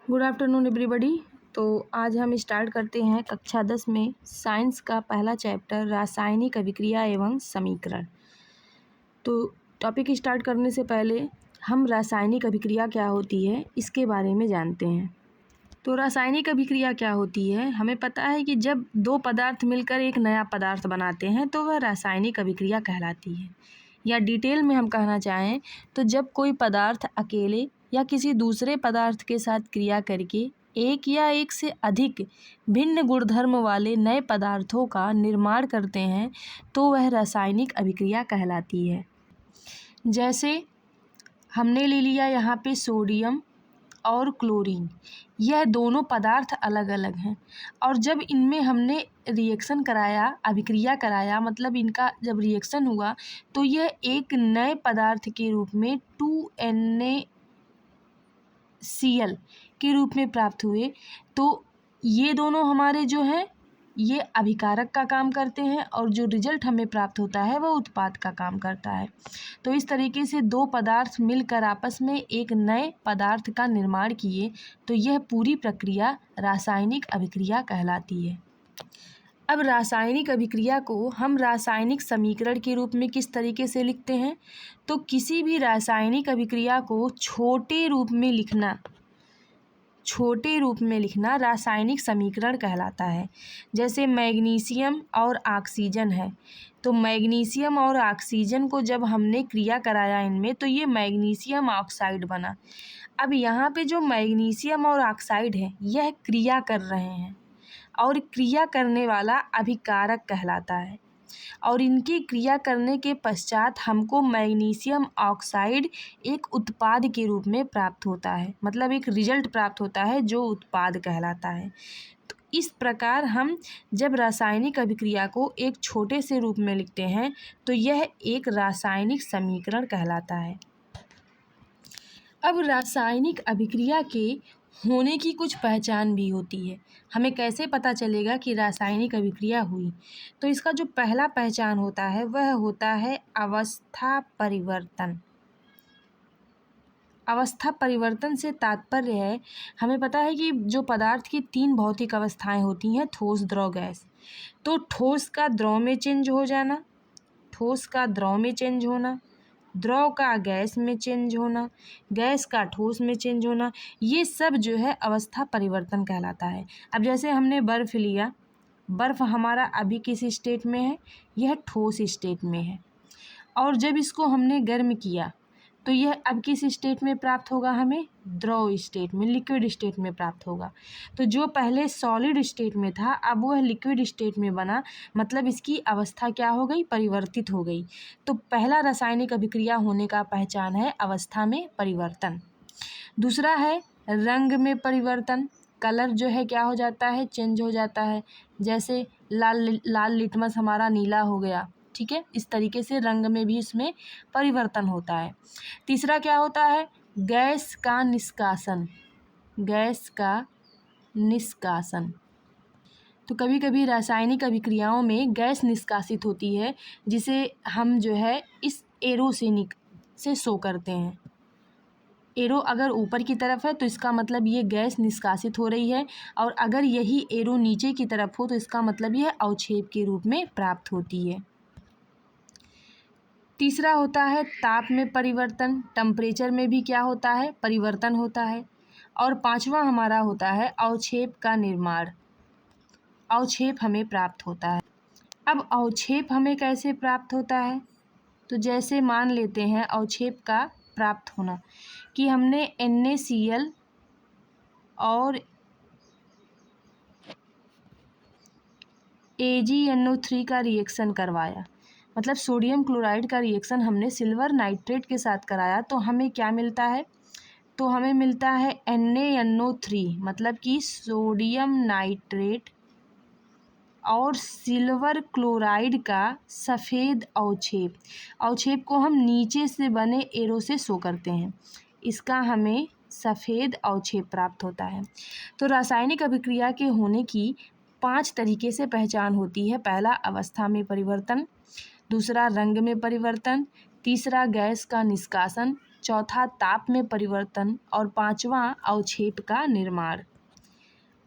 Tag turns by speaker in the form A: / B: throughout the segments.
A: Good afternoon everybody. तो आज हम स्टार्ट करते हैं कक्षा 10 में साइंस का पहला चैप्टर रासायनिक अभिक्रिया एवं समीकरण। तो टॉपिक स्टार्ट करने से पहले हम रासायनिक अभिक्रिया क्या होती है इसके बारे में जानते हैं। तो रासायनिक अभिक्रिया क्या होती है, हमें पता है कि जब दो पदार्थ मिलकर एक नया पदार्थ बनाते हैं तो वह रासायनिक अभिक्रिया कहलाती है। या डिटेल में हम कहना चाहें तो जब कोई पदार्थ अकेले या किसी दूसरे पदार्थ के साथ क्रिया करके एक या एक से अधिक भिन्न गुणधर्म वाले नए पदार्थों का निर्माण करते हैं तो वह रासायनिक अभिक्रिया कहलाती है। जैसे हमने ले लिया यहाँ पे सोडियम और क्लोरीन, यह दोनों पदार्थ अलग अलग हैं और जब इनमें हमने रिएक्शन कराया, अभिक्रिया कराया, मतलब इनका जब रिएक्शन हुआ तो यह एक नए पदार्थ के रूप में 2NaCl के रूप में प्राप्त हुए। तो ये दोनों हमारे जो हैं ये अभिकारक का काम करते हैं और जो रिजल्ट हमें प्राप्त होता है वह उत्पाद का काम करता है। तो इस तरीके से दो पदार्थ मिलकर आपस में एक नए पदार्थ का निर्माण किए तो यह पूरी प्रक्रिया रासायनिक अभिक्रिया कहलाती है। अब रासायनिक अभिक्रिया को हम रासायनिक समीकरण के रूप में किस तरीके से लिखते हैं, तो किसी भी रासायनिक अभिक्रिया को छोटे रूप में लिखना रासायनिक समीकरण कहलाता है। जैसे मैग्नीशियम और ऑक्सीजन है, तो मैग्नीशियम और ऑक्सीजन को जब हमने क्रिया कराया इनमें तो ये मैग्नीशियम ऑक्साइड बना। अब यहाँ पे जो मैग्नीशियम और ऑक्साइड है यह क्रिया कर रहे हैं और क्रिया करने वाला अभिकारक कहलाता है और इनकी क्रिया करने के पश्चात हमको मैग्नीशियम ऑक्साइड एक उत्पाद के रूप में प्राप्त होता है, मतलब एक रिजल्ट प्राप्त होता है जो उत्पाद कहलाता है। तो इस प्रकार हम जब रासायनिक अभिक्रिया को एक छोटे से रूप में लिखते हैं तो यह एक रासायनिक समीकरण कहलाता है। अब रासायनिक अभिक्रिया के होने की कुछ पहचान भी होती है। हमें कैसे पता चलेगा कि रासायनिक अभिक्रिया हुई, तो इसका जो पहला पहचान होता है वह होता है अवस्था परिवर्तन। अवस्था परिवर्तन से तात्पर्य है, हमें पता है कि जो पदार्थ की 3 भौतिक अवस्थाएं होती हैं, ठोस, द्रव, गैस। तो ठोस का द्रव में चेंज हो जाना, ठोस का द्रव में चेंज होना, द्रव का गैस में चेंज होना, गैस का ठोस में चेंज होना, ये सब जो है अवस्था परिवर्तन कहलाता है। अब जैसे हमने बर्फ़ लिया, बर्फ़ हमारा अभी किस स्टेट में है, यह ठोस स्टेट में है और जब इसको हमने गर्म किया तो यह अब किस स्टेट में प्राप्त होगा, हमें द्रव स्टेट में, लिक्विड स्टेट में प्राप्त होगा। तो जो पहले सॉलिड स्टेट में था अब वह लिक्विड स्टेट में बना, मतलब इसकी अवस्था क्या हो गई, परिवर्तित हो गई। तो पहला रासायनिक अभिक्रिया होने का पहचान है अवस्था में परिवर्तन। दूसरा है रंग में परिवर्तन, कलर जो है क्या हो जाता है, चेंज हो जाता है। जैसे लाल लिटमस हमारा नीला हो गया, ठीक है, इस तरीके से रंग में भी इसमें परिवर्तन होता है। तीसरा क्या होता है, गैस का निष्कासन, गैस का निष्कासन। तो कभी कभी रासायनिक अभिक्रियाओं में गैस निष्कासित होती है जिसे हम जो है इस एरो से शो करते हैं। एरो अगर ऊपर की तरफ है तो इसका मतलब ये गैस निष्कासित हो रही है और अगर यही एरो नीचे की तरफ हो तो इसका मतलब यह अवक्षेप के रूप में प्राप्त होती है। तीसरा होता है ताप में परिवर्तन, टेम्परेचर में भी क्या होता है, परिवर्तन होता है। और पांचवा हमारा होता है अवक्षेप का निर्माण, अवक्षेप हमें प्राप्त होता है। अब अवक्षेप हमें कैसे प्राप्त होता है, तो जैसे मान लेते हैं अवक्षेप का प्राप्त होना कि हमने NaCl और AgNO3 का रिएक्शन करवाया, मतलब सोडियम क्लोराइड का रिएक्शन हमने सिल्वर नाइट्रेट के साथ कराया तो हमें क्या मिलता है, तो हमें मिलता है NaNO3, मतलब कि सोडियम नाइट्रेट और सिल्वर क्लोराइड का सफ़ेद अवक्षेप। अवक्षेप को हम नीचे से बने एरो से शो करते हैं, इसका हमें सफ़ेद अवक्षेप प्राप्त होता है। तो रासायनिक अभिक्रिया के होने की 5 तरीके से पहचान होती है। पहला अवस्था में परिवर्तन, दूसरा रंग में परिवर्तन, तीसरा गैस का निष्कासन, चौथा ताप में परिवर्तन और पांचवा अवक्षेप का निर्माण।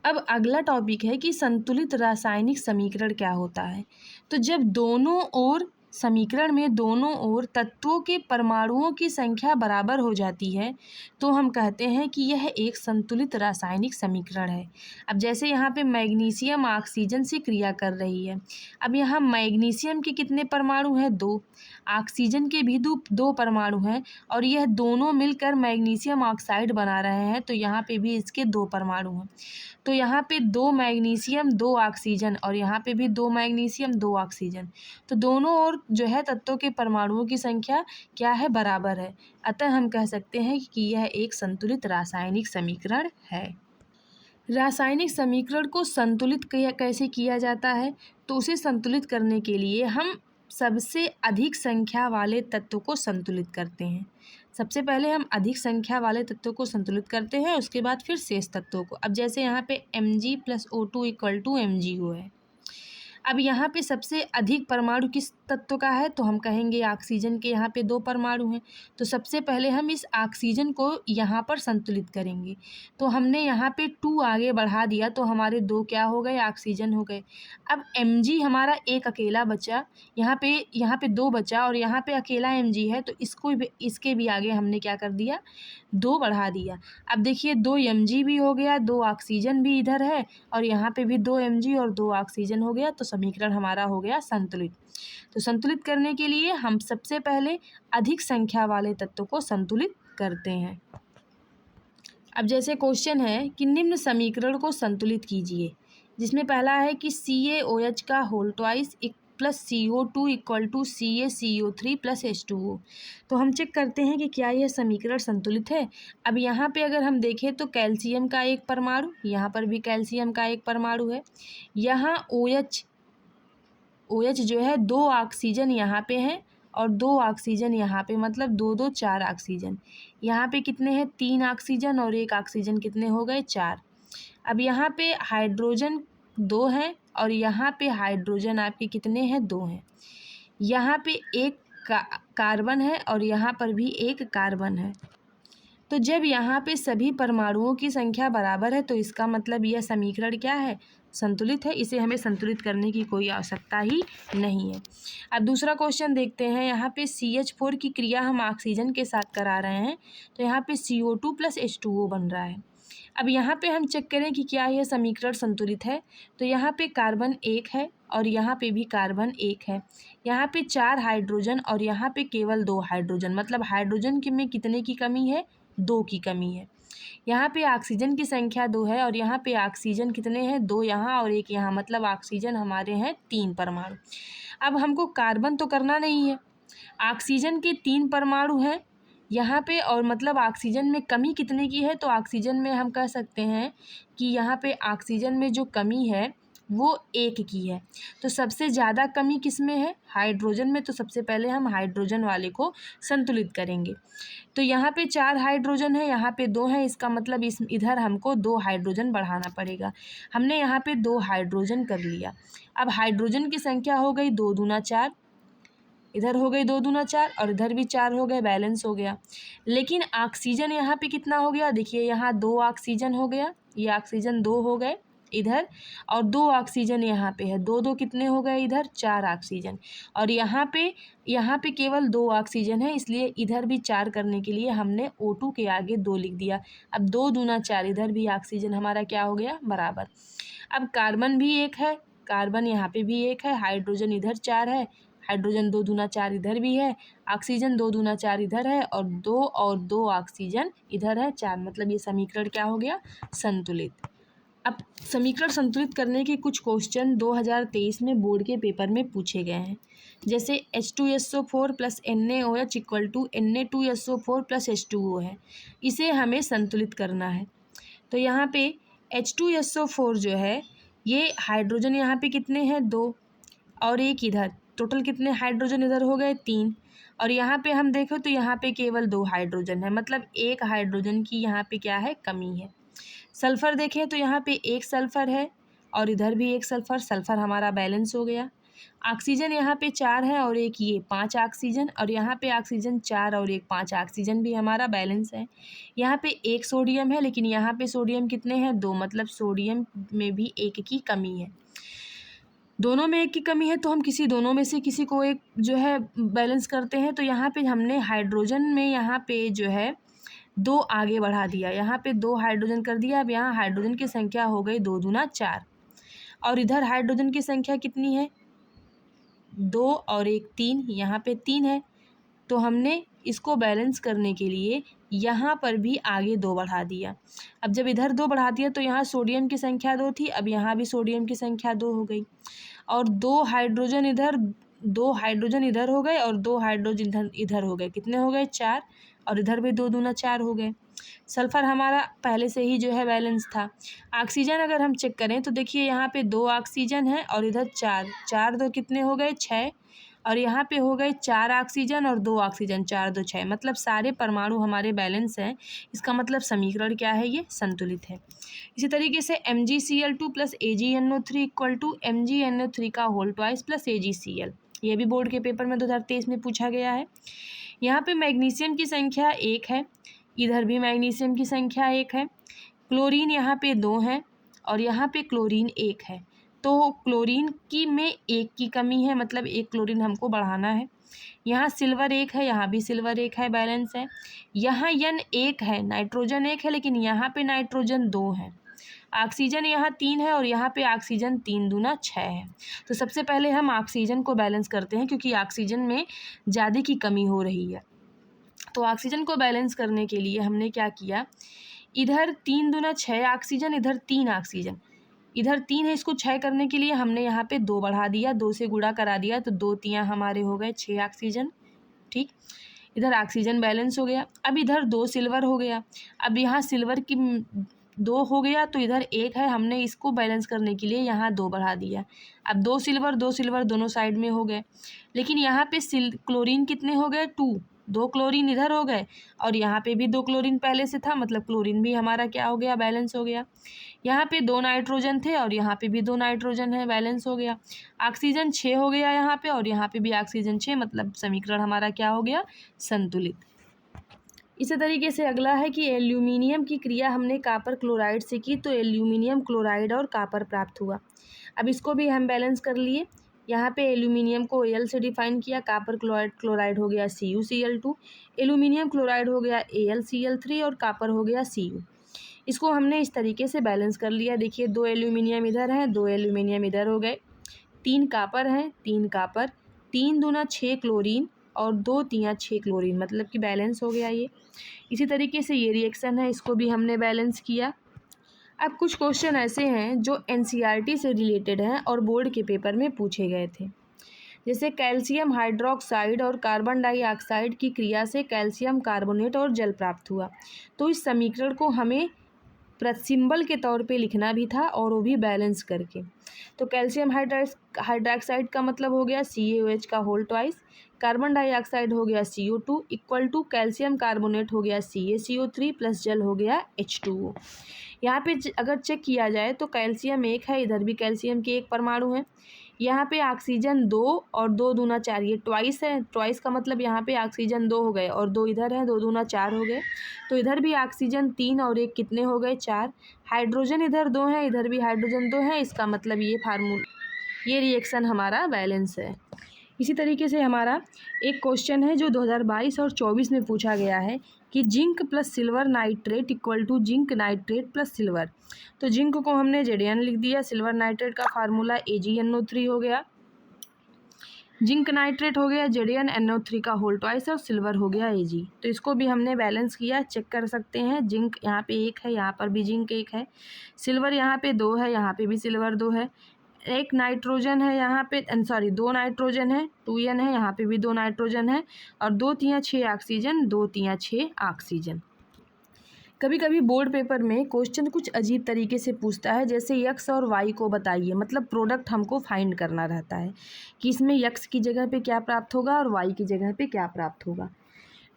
A: अब अगला टॉपिक है कि संतुलित रासायनिक समीकरण क्या होता है। तो जब दोनों ओर समीकरण में दोनों ओर तत्वों के परमाणुओं की संख्या बराबर हो जाती है तो हम कहते हैं कि यह एक संतुलित रासायनिक समीकरण है। अब जैसे यहाँ पे मैग्नीशियम ऑक्सीजन से क्रिया कर रही है। अब यहाँ मैग्नीशियम के कितने परमाणु हैं? 2। ऑक्सीजन के भी दो परमाणु हैं और यह दोनों मिलकर मैग्नीशियम ऑक्साइड बना रहे हैं, तो यहाँ पे भी इसके 2 परमाणु हैं। तो यहाँ पे 2 मैग्नीशियम 2 ऑक्सीजन और यहाँ पे भी 2 मैग्नीशियम 2 ऑक्सीजन, तो दोनों ओर जो है तत्वों के परमाणुओं की संख्या क्या है? बराबर है। अतः हम कह सकते हैं कि यह एक संतुलित रासायनिक समीकरण है। रासायनिक समीकरण को संतुलित कैसे किया जाता है? तो उसे संतुलित करने के लिए हम सबसे अधिक संख्या वाले तत्व को संतुलित करते हैं। सबसे पहले हम अधिक संख्या वाले तत्वों को संतुलित करते हैं, उसके बाद फिर शेष तत्वों को। अब जैसे यहाँ पे Mg + O2 = MgO है। अब यहाँ पे सबसे अधिक परमाणु किस तत्व का है? तो हम कहेंगे ऑक्सीजन के यहाँ पे 2 परमाणु हैं। तो सबसे पहले हम इस ऑक्सीजन को यहाँ पर संतुलित करेंगे। तो हमने यहाँ पे 2 आगे बढ़ा दिया तो हमारे 2 क्या हो गए? ऑक्सीजन हो गए। अब Mg हमारा एक अकेला बचा, यहाँ पे 2 बचा और यहाँ पे अकेला Mg है, तो इसके भी आगे हमने क्या कर दिया? 2 बढ़ा दिया। अब देखिए 2 Mg भी हो गया, 2 ऑक्सीजन भी इधर है और यहाँ पे भी 2 Mg और 2 ऑक्सीजन हो गया, तो समीकरण हमारा हो गया संतुलित। तो संतुलित करने के लिए हम सबसे पहले अधिक संख्या वाले तत्व को संतुलित करते हैं। अब जैसे क्वेश्चन है कि निम्न समीकरण को संतुलित कीजिए, जिसमें पहला है कि CaOH का whole twice plus CO2 = CaCO3 + H2O। तो हम चेक करते हैं कि क्या यह समीकरण संतुलित है। अब यहाँ पे अगर हम देखें तो कैल्शियम का एक परमाणु, यहाँ पर भी कैल्शियम का एक परमाणु है। यहाँ OH जो है 2 ऑक्सीजन यहाँ पे हैं और 2 ऑक्सीजन यहाँ पे, मतलब 2 4 ऑक्सीजन। यहाँ पे कितने हैं? 3 ऑक्सीजन और 1 ऑक्सीजन, कितने हो गए? 4। अब यहाँ पे हाइड्रोजन 2 हैं और यहाँ पे हाइड्रोजन आपके कितने हैं? 2 हैं। यहाँ पे एक कार्बन है और यहाँ पर भी एक कार्बन है। तो जब यहाँ पे सभी परमाणुओं की संख्या बराबर है तो इसका मतलब यह समीकरण क्या है? संतुलित है। इसे हमें संतुलित करने की कोई आवश्यकता ही नहीं है। अब दूसरा क्वेश्चन देखते हैं। यहाँ पे CH4 की क्रिया हम ऑक्सीजन के साथ करा रहे हैं, तो यहाँ पे CO2 + H2O बन रहा है। अब यहाँ पे हम चेक करें कि क्या यह समीकरण संतुलित है। तो यहाँ पे कार्बन 1 है और यहाँ पे भी कार्बन 1 है। यहाँ पे 4 हाइड्रोजन और यहाँ पे केवल 2 हाइड्रोजन, मतलब हाइड्रोजन में कितने की कमी है? 2 की कमी है। यहाँ पे ऑक्सीजन की संख्या 2 है और यहाँ पे ऑक्सीजन कितने हैं? 2 यहाँ और 1 यहाँ, मतलब ऑक्सीजन हमारे हैं 3 परमाणु। अब हमको कार्बन तो करना नहीं है। ऑक्सीजन के 3 परमाणु हैं यहाँ पे और मतलब ऑक्सीजन में कमी कितने की है? तो ऑक्सीजन में हम कह सकते हैं कि यहाँ पे ऑक्सीजन में जो कमी है वो 1 की है। तो सबसे ज़्यादा कमी किस में है? हाइड्रोजन में। तो सबसे पहले हम हाइड्रोजन वाले को संतुलित करेंगे। तो यहाँ पे 4 हाइड्रोजन है, यहाँ पे 2 है, इसका मतलब इधर हमको 2 हाइड्रोजन बढ़ाना पड़ेगा। हमने यहाँ पे 2 हाइड्रोजन कर लिया। अब हाइड्रोजन की संख्या हो गई 2 दूना 4, इधर हो गई 2 दूना 4 और इधर भी 4 हो गए, बैलेंस हो गया। लेकिन ऑक्सीजन यहाँ पे कितना हो गया? देखिए यहाँ 2 ऑक्सीजन हो गया, ये ऑक्सीजन 2 हो गए इधर और 2 ऑक्सीजन यहाँ पे है, 2 कितने हो गए? इधर 4 ऑक्सीजन और यहाँ पे केवल 2 ऑक्सीजन है, इसलिए इधर भी 4 करने के लिए हमने O2 के आगे 2 लिख दिया। अब 2 दूना 4, इधर भी ऑक्सीजन हमारा क्या हो गया? बराबर। अब कार्बन भी 1 है, कार्बन यहाँ पे भी 1 है, हाइड्रोजन इधर 4 है, हाइड्रोजन 2 दूना 4 इधर भी है, ऑक्सीजन 2 दूना 4 इधर है और 2 ऑक्सीजन इधर है 4, मतलब ये समीकरण क्या हो गया? संतुलित। अब समीकरण संतुलित करने के कुछ क्वेश्चन 2023 में बोर्ड के पेपर में पूछे गए हैं। जैसे H2SO4 + NaOH = Na2SO4 + H2O है, इसे हमें संतुलित करना है। तो यहाँ पे H2SO4 जो है ये हाइड्रोजन यहाँ पे कितने हैं? 2 और 1 इधर, टोटल कितने हाइड्रोजन इधर हो गए? 3 और यहाँ पे हम देखें तो यहाँ पे केवल 2 हाइड्रोजन है, मतलब 1 हाइड्रोजन की यहाँ पे क्या है? कमी है। सल्फ़र देखें तो यहाँ पे 1 सल्फ़र है और इधर भी 1 सल्फ़र, सल्फ़र हमारा बैलेंस हो गया। ऑक्सीजन यहाँ पे 4 है और एक ये 5 ऑक्सीजन, और यहाँ पे ऑक्सीजन 4 और एक 5 ऑक्सीजन भी हमारा बैलेंस है। यहाँ पे एक सोडियम है, लेकिन यहाँ पे सोडियम कितने हैं, 2, मतलब सोडियम में भी एक की कमी है। दोनों में एक की कमी है तो हम दोनों में से किसी को एक जो है बैलेंस करते हैं। तो यहाँ पे हमने हाइड्रोजन में यहाँ पे जो है 2 आगे बढ़ा दिया, यहाँ पे 2 हाइड्रोजन कर दिया। अब यहाँ हाइड्रोजन की संख्या हो गई 2 दूना 4, और इधर हाइड्रोजन की संख्या कितनी है, 2 और एक 3, यहाँ पे 3 है। तो हमने इसको बैलेंस करने के लिए यहाँ पर भी आगे 2 बढ़ा दिया। अब जब इधर 2 बढ़ा दिया तो यहाँ सोडियम की संख्या 2 थी, अब यहाँ भी सोडियम की संख्या 2 हो गई, और 2 हाइड्रोजन इधर हो गए और 2 हाइड्रोजन इधर हो गए। कितने हो गए, 4, और इधर भी 2 दूना 4 हो गए। सल्फ़र हमारा पहले से ही जो है बैलेंस था। ऑक्सीजन अगर हम चेक करें तो देखिए यहाँ पे 2 ऑक्सीजन है और इधर 4, 4 2 कितने हो गए, 6, और यहाँ पे हो गए 4 ऑक्सीजन और 2 ऑक्सीजन, 4 2 6, मतलब सारे परमाणु हमारे बैलेंस हैं। इसका मतलब समीकरण क्या है, ये संतुलित है। इसी तरीके से MgCl2 plus AgNO3 equal to MgNO3 का होल ट्वाइस प्लस AgCl, ये भी बोर्ड के पेपर में 2023 में पूछा गया है। यहाँ पे मैग्नीशियम की संख्या 1 है, इधर भी मैग्नीशियम की संख्या 1 है। क्लोरीन यहाँ पे 2 है और यहाँ पे क्लोरीन 1 है। तो क्लोरीन की में 1 की कमी है, मतलब 1 क्लोरीन हमको बढ़ाना है। यहाँ सिल्वर 1 है, यहाँ भी सिल्वर 1 है, बैलेंस है। यहाँ N 1 है, नाइट्रोजन 1 है, लेकिन यहाँ पे नाइट्रोजन 2 है। ऑक्सीजन यहाँ 3 है और यहाँ पे ऑक्सीजन 3 दूना 6 है। तो सबसे पहले हम ऑक्सीजन को बैलेंस करते हैं, क्योंकि ऑक्सीजन में ज़्यादा की कमी हो रही है। तो ऑक्सीजन को बैलेंस करने के लिए हमने क्या किया, इधर 3 दूना 6 ऑक्सीजन, इधर 3 ऑक्सीजन, इधर 3 है, इसको 6 करने के लिए हमने यहाँ पे 2 बढ़ा दिया, 2 से गुणा करा दिया, तो 2 3 हमारे हो गए 6 ऑक्सीजन। ठीक, इधर ऑक्सीजन बैलेंस हो गया। अब इधर 2 सिल्वर हो गया, अब यहाँ सिल्वर की 2 हो गया तो इधर 1 है, हमने इसको बैलेंस करने के लिए यहाँ 2 बढ़ा दिया। अब 2 सिल्वर दोनों साइड में हो गए, लेकिन यहाँ पे क्लोरीन कितने हो गए, 2 क्लोरीन इधर हो गए, और यहाँ पे भी 2 क्लोरीन पहले से था, मतलब क्लोरीन भी हमारा क्या हो गया, बैलेंस हो गया। यहाँ पे 2 नाइट्रोजन थे और यहाँ पे भी 2 नाइट्रोजन है, बैलेंस हो गया। ऑक्सीजन 6 हो गया यहाँ पे, और यहाँ पे भी ऑक्सीजन 6, मतलब समीकरण हमारा क्या हो गया, संतुलित। इसी तरीके से अगला है कि एल्यूमिनियम की क्रिया हमने कॉपर क्लोराइड से की, तो एल्यूमिनियम क्लोराइड और कॉपर प्राप्त हुआ। अब इसको भी हम बैलेंस कर लिए। यहाँ पे एल्यूमिनियम को Al से डिफाइन किया, कॉपर क्लोराइड हो गया CuCl2, एल्यूमिनियम क्लोराइड हो गया AlCl3 और कॉपर हो गया Cu। इसको हमने इस तरीके से बैलेंस कर लिया। देखिए 2 एल्यूमिनियम इधर हैं, 2 एल्यूमिनियम इधर हो गए, 3 कॉपर हैं, 3 कॉपर, 3 दूना 6 क्लोरीन और 2 3 6 क्लोरीन, मतलब कि बैलेंस हो गया ये। इसी तरीके से ये रिएक्शन है, इसको भी हमने बैलेंस किया। अब कुछ क्वेश्चन ऐसे हैं जो NCERT से रिलेटेड हैं और बोर्ड के पेपर में पूछे गए थे। जैसे कैल्शियम हाइड्रोक्साइड और कार्बन डाइऑक्साइड की क्रिया से कैल्शियम कार्बोनेट और जल प्राप्त हुआ, तो इस समीकरण को हमें सिंबल के तौर पे लिखना भी था, और वो भी बैलेंस करके। तो कैल्शियम हाइड्रोक्साइड का मतलब हो गया CaOH का होल ट्वाइस, कार्बन डाइऑक्साइड हो गया CO2 equal to calcium carbonate हो गया CaCO3 प्लस जल हो गया H2O। यहाँ पे अगर चेक किया जाए तो कैल्शियम 1 है, इधर भी कैल्शियम के 1 परमाणु है। यहाँ पे ऑक्सीजन 2 और 2 दूना 4, ये ट्वाइस है, ट्वाइस का मतलब यहाँ पे ऑक्सीजन 2 हो गए और 2 इधर है, 2 दूना 4 हो गए। तो इधर भी ऑक्सीजन 3 और 1 कितने हो गए, 4। हाइड्रोजन इधर 2 है, इधर भी हाइड्रोजन 2 है, इसका मतलब ये रिएक्शन हमारा बैलेंस है। इसी तरीके से हमारा एक क्वेश्चन है जो 2022 और 24 में पूछा गया है कि zinc plus silver nitrate equal to zinc nitrate plus silver. तो जिंक को हमने Zn लिख दिया, सिल्वर नाइट्रेट का फार्मूला AgNO3 हो गया, जिंक नाइट्रेट हो गया ZnNO3 का होल ट्वाइस और सिल्वर हो गया Ag। तो इसको भी हमने बैलेंस किया, चेक कर सकते हैं। जिंक यहाँ पे 1 है, यहाँ पर भी जिंक 1 है, सिल्वर यहाँ पे 2 है, यहाँ पे भी सिल्वर 2 है, एक नाइट्रोजन है यहाँ पे, 2 नाइट्रोजन है, 2N है, यहाँ पे भी 2 नाइट्रोजन है, और 2 3 6 ऑक्सीजन, 2 3 6 ऑक्सीजन। कभी कभी बोर्ड पेपर में क्वेश्चन कुछ अजीब तरीके से पूछता है, जैसे x और y को बताइए, मतलब प्रोडक्ट हमको फाइंड करना रहता है कि इसमें x की जगह पे क्या प्राप्त होगा और y की जगह पे क्या प्राप्त होगा।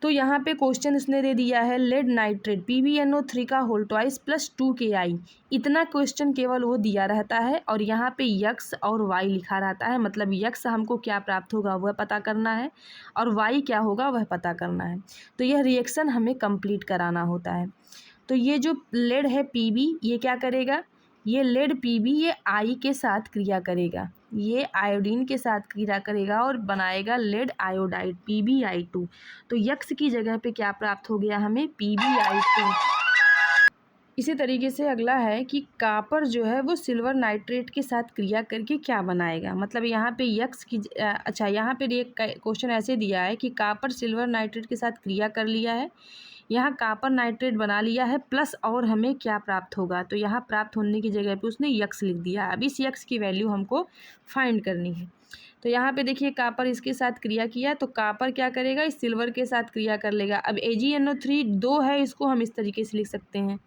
A: तो यहाँ पे क्वेश्चन उसने दे दिया है लेड नाइट्रेट PbNO3 का होल ट्वाइस प्लस 2Ki। इतना क्वेश्चन केवल वो दिया रहता है और यहाँ पे यक्स और वाई लिखा रहता है, मतलब यक्स हमको क्या प्राप्त होगा वह पता करना है और वाई क्या होगा वह पता करना है। तो यह रिएक्शन हमें कंप्लीट कराना होता है। तो ये जो लेड है Pb, ये क्या करेगा, ये लेड Pb ये आई के साथ क्रिया करेगा, ये आयोडीन के साथ क्रिया करेगा और बनाएगा लेड आयोडाइड PbI2। तो यक्स की जगह पे क्या प्राप्त हो गया हमें, PbI2। इसी तरीके से अगला है कि कापर जो है वो सिल्वर नाइट्रेट के साथ क्रिया करके क्या बनाएगा, मतलब यहाँ पे यक्स की अच्छा यहाँ पे एक क्वेश्चन ऐसे दिया है कि कापर सिल्वर नाइट्रेट के साथ क्रिया कर लिया है, यहाँ कापर नाइट्रेट बना लिया है प्लस और हमें क्या प्राप्त होगा, तो यहाँ प्राप्त होने की जगह पे उसने यक्स लिख दिया। अब इस यक्स की वैल्यू हमको फाइंड करनी है। तो यहाँ पे देखिए कापर इसके साथ क्रिया किया तो कापर क्या करेगा, इस सिल्वर के साथ क्रिया कर लेगा। अब AgNO3 2 है, इसको हम इस तरीके से लिख सकते हैं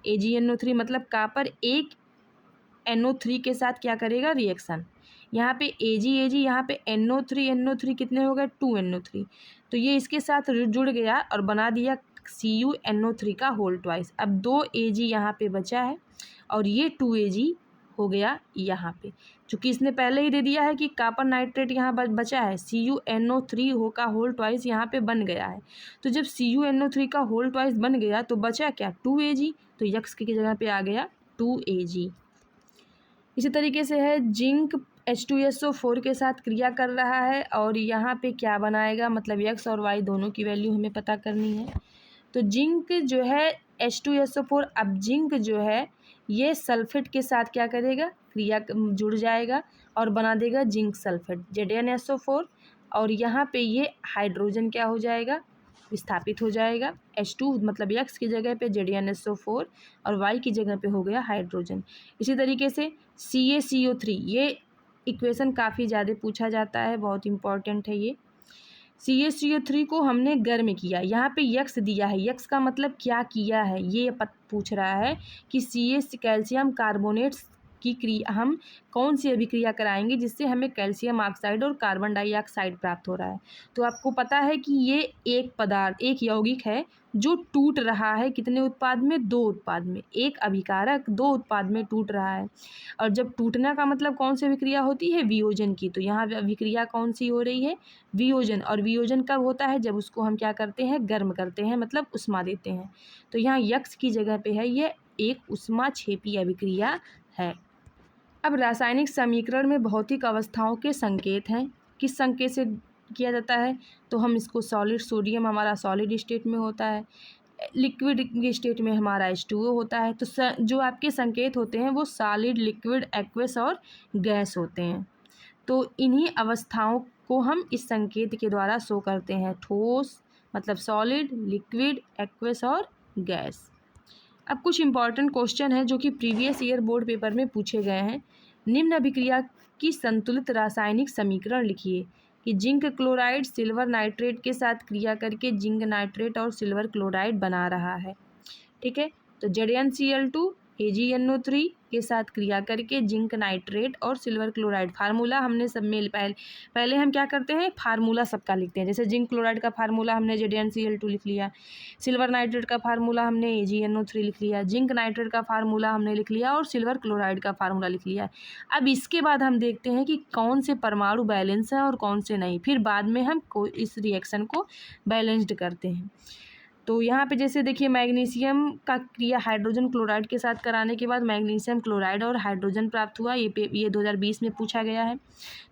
A: AgNO3 मतलब कापर एक NO3 के साथ क्या करेगा रिएक्शन। यहाँ पे Ag यहाँ पे NO3 कितने हो गए 2NO3, तो ये इसके साथ जुड़ गया और बना दिया CuNO3 का होल ट्वाइस। अब 2 Ag यहाँ पे बचा है और ये 2 Ag हो गया यहाँ पे, चूँकि इसने पहले ही दे दिया है कि कापर नाइट्रेट यहाँ बचा है, CuNO3 हो का होल ट्वाइस यहाँ पे बन गया है। तो जब CuNO3 का होल ट्वाइस बन गया तो बचा क्या 2 Ag, तो यक्स की जगह पे आ गया 2 Ag। इसी तरीके से है जिंक H2SO4 के साथ क्रिया कर रहा है और यहाँ पे क्या बनाएगा, मतलब एक्स और वाई दोनों की वैल्यू हमें पता करनी है। तो जिंक जो है H2SO4, अब जिंक जो है ये सल्फेट के साथ क्या करेगा, क्रिया जुड़ जाएगा और बना देगा जिंक सल्फेट ZnSO4 और यहाँ पे ये हाइड्रोजन क्या हो जाएगा, विस्थापित हो जाएगा। H2 मतलब X की जगह पे ZnSO4 और Y की जगह पे हो गया हाइड्रोजन। इसी तरीके से CaCO3, ये इक्वेशन काफ़ी ज़्यादा पूछा जाता है, बहुत इंपॉर्टेंट है ये। CaCO3 को हमने गर्म किया, यहाँ पे यक्स दिया है, यक्स का मतलब क्या किया है ये पूछ रहा है कि कैल्शियम कार्बोनेट की क्रिया हम कौन सी अभिक्रिया कराएंगे जिससे हमें कैल्शियम ऑक्साइड और कार्बन डाइऑक्साइड प्राप्त हो रहा है। तो आपको पता है कि ये एक पदार्थ, एक यौगिक है जो टूट रहा है कितने उत्पाद में, 2 उत्पाद में, एक अभिकारक 2 उत्पाद में टूट रहा है। और जब टूटना का मतलब कौन सी अभिक्रिया होती है, वियोजन की। तो यहाँ अभिक्रिया कौन सी हो रही है, वियोजन। और वियोजन कब होता है, जब उसको हम क्या करते हैं, गर्म करते हैं, मतलब उष्मा देते हैं। तो यहाँ यक्स की जगह पे है ये एक उष्माक्षेपी अभिक्रिया है। अब रासायनिक समीकरण में भौतिक अवस्थाओं के संकेत हैं, किस संकेत से किया जाता है, तो हम इसको सॉलिड, सोडियम हमारा सॉलिड स्टेट में होता है, लिक्विड स्टेट में हमारा H2O होता है। तो जो आपके संकेत होते हैं वो सॉलिड, लिक्विड, एक्वस और गैस होते हैं। तो इन्हीं अवस्थाओं को हम इस संकेत के द्वारा शो करते हैं, ठोस मतलब सॉलिड, लिक्विड, एक्वस और गैस। अब कुछ इंपॉर्टेंट क्वेश्चन है जो कि प्रीवियस ईयर बोर्ड पेपर में पूछे गए हैं। निम्न अभिक्रिया की संतुलित रासायनिक समीकरण लिखिए कि जिंक क्लोराइड सिल्वर नाइट्रेट के साथ क्रिया करके जिंक नाइट्रेट और सिल्वर क्लोराइड बना रहा है। ठीक है, तो ZnCl2 AgNO3 के साथ क्रिया करके जिंक नाइट्रेट और सिल्वर क्लोराइड, फार्मूला हमने सब में पहले हम क्या करते हैं, फार्मूला सबका लिखते हैं। जैसे जिंक क्लोराइड का फार्मूला हमने ZnCl2 लिख लिया, सिल्वर नाइट्रेट का फार्मूला हमने AgNO3 लिख लिया, जिंक नाइट्रेट का फार्मूला हमने लिख लिया और सिल्वर क्लोराइड का फार्मूला लिख लिया। अब इसके बाद हम देखते हैं कि कौन से परमाणु बैलेंस हैं और कौन से नहीं, फिर बाद में हम इस रिएक्शन को बैलेंस्ड करते हैं। तो यहाँ पे जैसे देखिए मैग्नीशियम का क्रिया हाइड्रोजन क्लोराइड के साथ कराने के बाद मैग्नीशियम क्लोराइड और हाइड्रोजन प्राप्त हुआ, ये 2020 में पूछा गया है।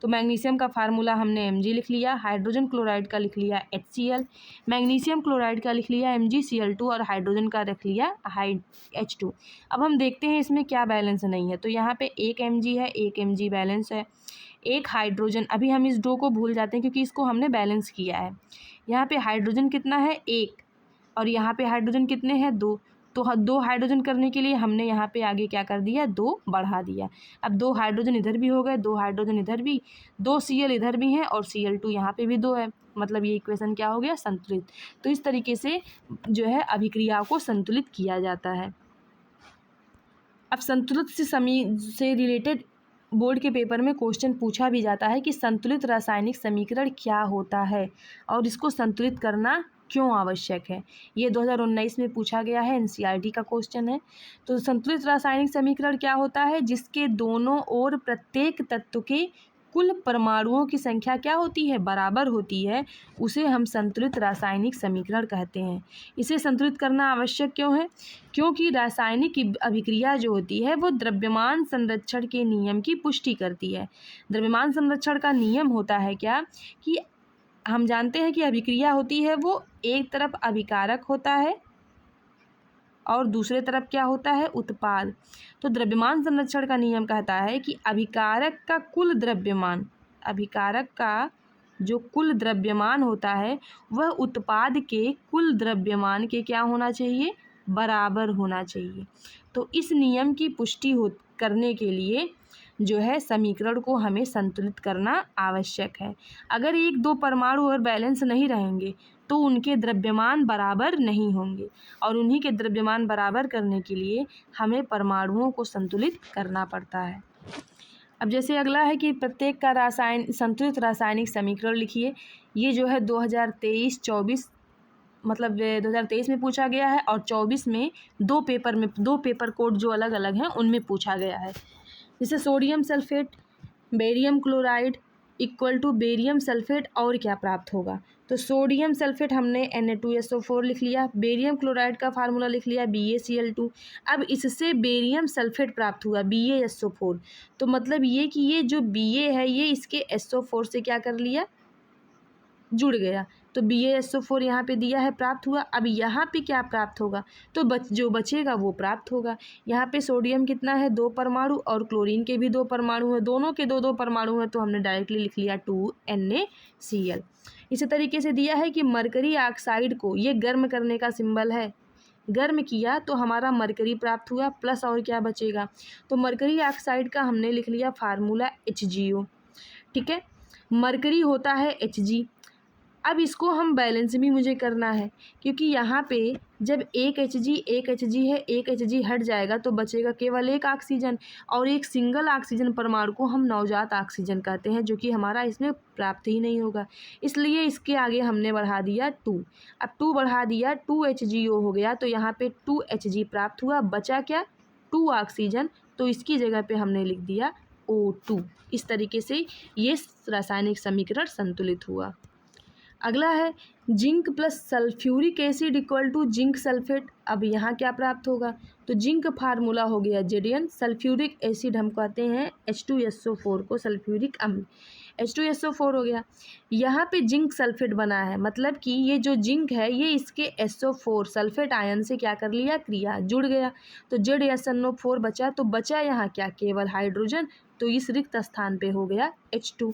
A: तो मैग्नीशियम का फार्मूला हमने Mg लिख लिया, हाइड्रोजन क्लोराइड का लिख लिया HCl, मैग्नीशियम क्लोराइड का लिख लिया MgCl2 और हाइड्रोजन का रख लिया H2। अब हम देखते हैं इसमें क्या बैलेंस नहीं है। तो यहाँ पे एक Mg है, एक Mg बैलेंस है, एक हाइड्रोजन, अभी हम इस 2 को भूल जाते हैं क्योंकि इसको हमने बैलेंस किया है। यहाँ पे हाइड्रोजन कितना है, 1, और यहाँ पे हाइड्रोजन कितने हैं, 2। तो 2 हाइड्रोजन करने के लिए हमने यहाँ पे आगे क्या कर दिया, 2 बढ़ा दिया। अब 2 हाइड्रोजन इधर भी हो गए, 2 हाइड्रोजन इधर भी, 2 Cl इधर भी हैं और Cl2 यहाँ पे भी 2 है, मतलब ये इक्वेशन क्या हो गया, संतुलित। तो इस तरीके से जो है अभिक्रिया को संतुलित किया जाता है। अब संतुलित से रिलेटेड बोर्ड के पेपर में क्वेश्चन पूछा भी जाता है कि संतुलित रासायनिक समीकरण क्या होता है और इसको संतुलित करना क्यों आवश्यक है? ये 2019 में पूछा गया है, एनसीईआरटी का क्वेश्चन है। तो संतुलित रासायनिक समीकरण क्या होता है? जिसके दोनों ओर प्रत्येक तत्व के कुल परमाणुओं की संख्या क्या होती है? बराबर होती है। उसे हम संतुलित रासायनिक समीकरण कहते हैं। इसे संतुलित करना आवश्यक क्यों है? क्योंकि रासायनिक अभिक्रिया जो होती है वो द्रव्यमान संरक्षण के नियम की पुष्टि करती है। द्रव्यमान संरक्षण का नियम होता है क्या कि हम जानते हैं कि अभिक्रिया होती है वो एक तरफ अभिकारक होता है और दूसरे तरफ क्या होता है? उत्पाद। तो द्रव्यमान संरक्षण का नियम कहता है कि अभिकारक का कुल द्रव्यमान, अभिकारक का जो कुल द्रव्यमान होता है वह उत्पाद के कुल द्रव्यमान के क्या होना चाहिए? बराबर होना चाहिए। तो इस नियम की पुष्टि करने के लिए जो है समीकरण को हमें संतुलित करना आवश्यक है। अगर एक दो परमाणु और बैलेंस नहीं रहेंगे तो उनके द्रव्यमान बराबर नहीं होंगे और उन्हीं के द्रव्यमान बराबर करने के लिए हमें परमाणुओं को संतुलित करना पड़ता है। अब जैसे अगला है कि प्रत्येक का संतुलित रासायनिक समीकरण लिखिए। ये जो है 2023-24 मतलब 2023 में पूछा गया है और 24 में दो पेपर कोड जो अलग अलग हैं उनमें पूछा गया है। जैसे sodium sulphate barium chloride equal to barium sulphate और क्या प्राप्त होगा? तो सोडियम सल्फेट हमने Na2SO4 लिख लिया, बेरियम क्लोराइड का फार्मूला लिख लिया BaCl2। अब इससे बेरियम सल्फेट प्राप्त हुआ BaSO4। तो मतलब ये कि ये जो Ba है ये इसके SO4 से क्या कर लिया? जुड़ गया। तो BaSO4 यहाँ पे दिया है, प्राप्त हुआ। अब यहाँ पे क्या प्राप्त होगा? तो जो बचेगा वो प्राप्त होगा। यहाँ पे सोडियम कितना है? 2 परमाणु और क्लोरीन के भी 2 परमाणु हैं, दोनों के 2-2 परमाणु हैं तो हमने डायरेक्टली लिख लिया 2NaCl। इसी तरीके से दिया है कि मरकरी ऑक्साइड को, ये गर्म करने का सिंबल है, गर्म किया तो हमारा मरकरी प्राप्त हुआ प्लस और क्या बचेगा? तो मरकरी ऑक्साइड का हमने लिख लिया फार्मूला HgO। ठीक है, मरकरी होता है Hg। अब इसको हम बैलेंस भी मुझे करना है क्योंकि यहाँ पे जब एक Hg है, एक Hg हट जाएगा तो बचेगा केवल एक ऑक्सीजन और एक सिंगल ऑक्सीजन परमाणु को हम नवजात ऑक्सीजन कहते हैं जो कि हमारा इसमें प्राप्त ही नहीं होगा। इसलिए इसके आगे हमने बढ़ा दिया 2। अब 2 बढ़ा दिया, 2HgO हो गया तो यहाँ पे 2Hg प्राप्त हुआ, बचा क्या? 2 ऑक्सीजन। तो इसकी जगह पे हमने लिख दिया O2। इस तरीके से ये रासायनिक समीकरण संतुलित हुआ। अगला है zinc plus sulphuric acid equal to zinc sulphate. अब यहाँ क्या प्राप्त होगा? तो जिंक फार्मूला हो गया Zn, सल्फ्यूरिक एसिड हम कहते हैं H2SO4 को, सल्फ्यूरिक अम्ल H2SO4 हो गया। यहाँ पे जिंक सल्फेट बना है, मतलब कि ये जो जिंक है ये इसके SO4 सल्फेट आयन से क्या कर लिया? क्रिया, जुड़ गया। तो ZSNO4 बचा, तो बचा यहाँ क्या? केवल हाइड्रोजन। तो इस रिक्त स्थान पे हो गया H2।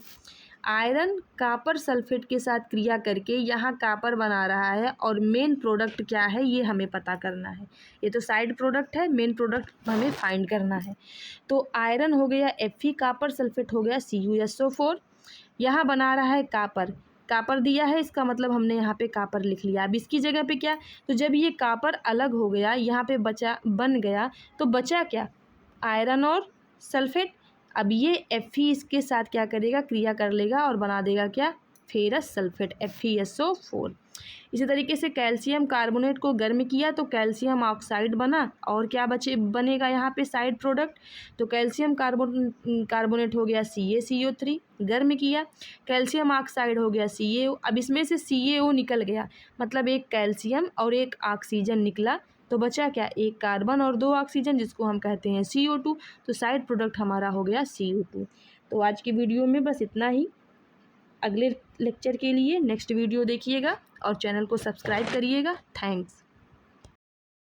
A: आयरन कापर सल्फेट के साथ क्रिया करके यहाँ कापर बना रहा है और मेन प्रोडक्ट क्या है ये हमें पता करना है। ये तो साइड प्रोडक्ट है, मेन प्रोडक्ट हमें फाइंड करना है। तो आयरन हो गया Fe, कापर सल्फेट हो गया CuSO4। यहाँ बना रहा है कापर, कापर दिया है, इसका मतलब हमने यहाँ पे कापर लिख लिया। अब इसकी जगह पे क्या? तो जब ये कापर अलग हो गया, यहाँ पे बन गया तो बचा क्या? आयरन और सल्फेट। अब ये Fe इसके साथ क्या करेगा? क्रिया कर लेगा और बना देगा क्या? Ferrous sulphate FeSO4। इसी तरीके से कैल्शियम कार्बोनेट को गर्म किया तो कैल्शियम ऑक्साइड बना और क्या बनेगा यहाँ पे? Side product. तो कैल्शियम कार्बोनेट हो गया CaCO3, गर्म किया, कैल्शियम ऑक्साइड हो गया CaO। अब इसमें से CaO निकल गया, मतलब एक कैल्शियम और एक ऑक्सीजन निकला, तो बचा क्या? एक कार्बन और 2 ऑक्सीजन जिसको हम कहते हैं CO2। तो साइड प्रोडक्ट हमारा हो गया CO2। तो आज की वीडियो में बस इतना ही। अगले लेक्चर के लिए नेक्स्ट वीडियो देखिएगा और चैनल को सब्सक्राइब करिएगा। थैंक्स।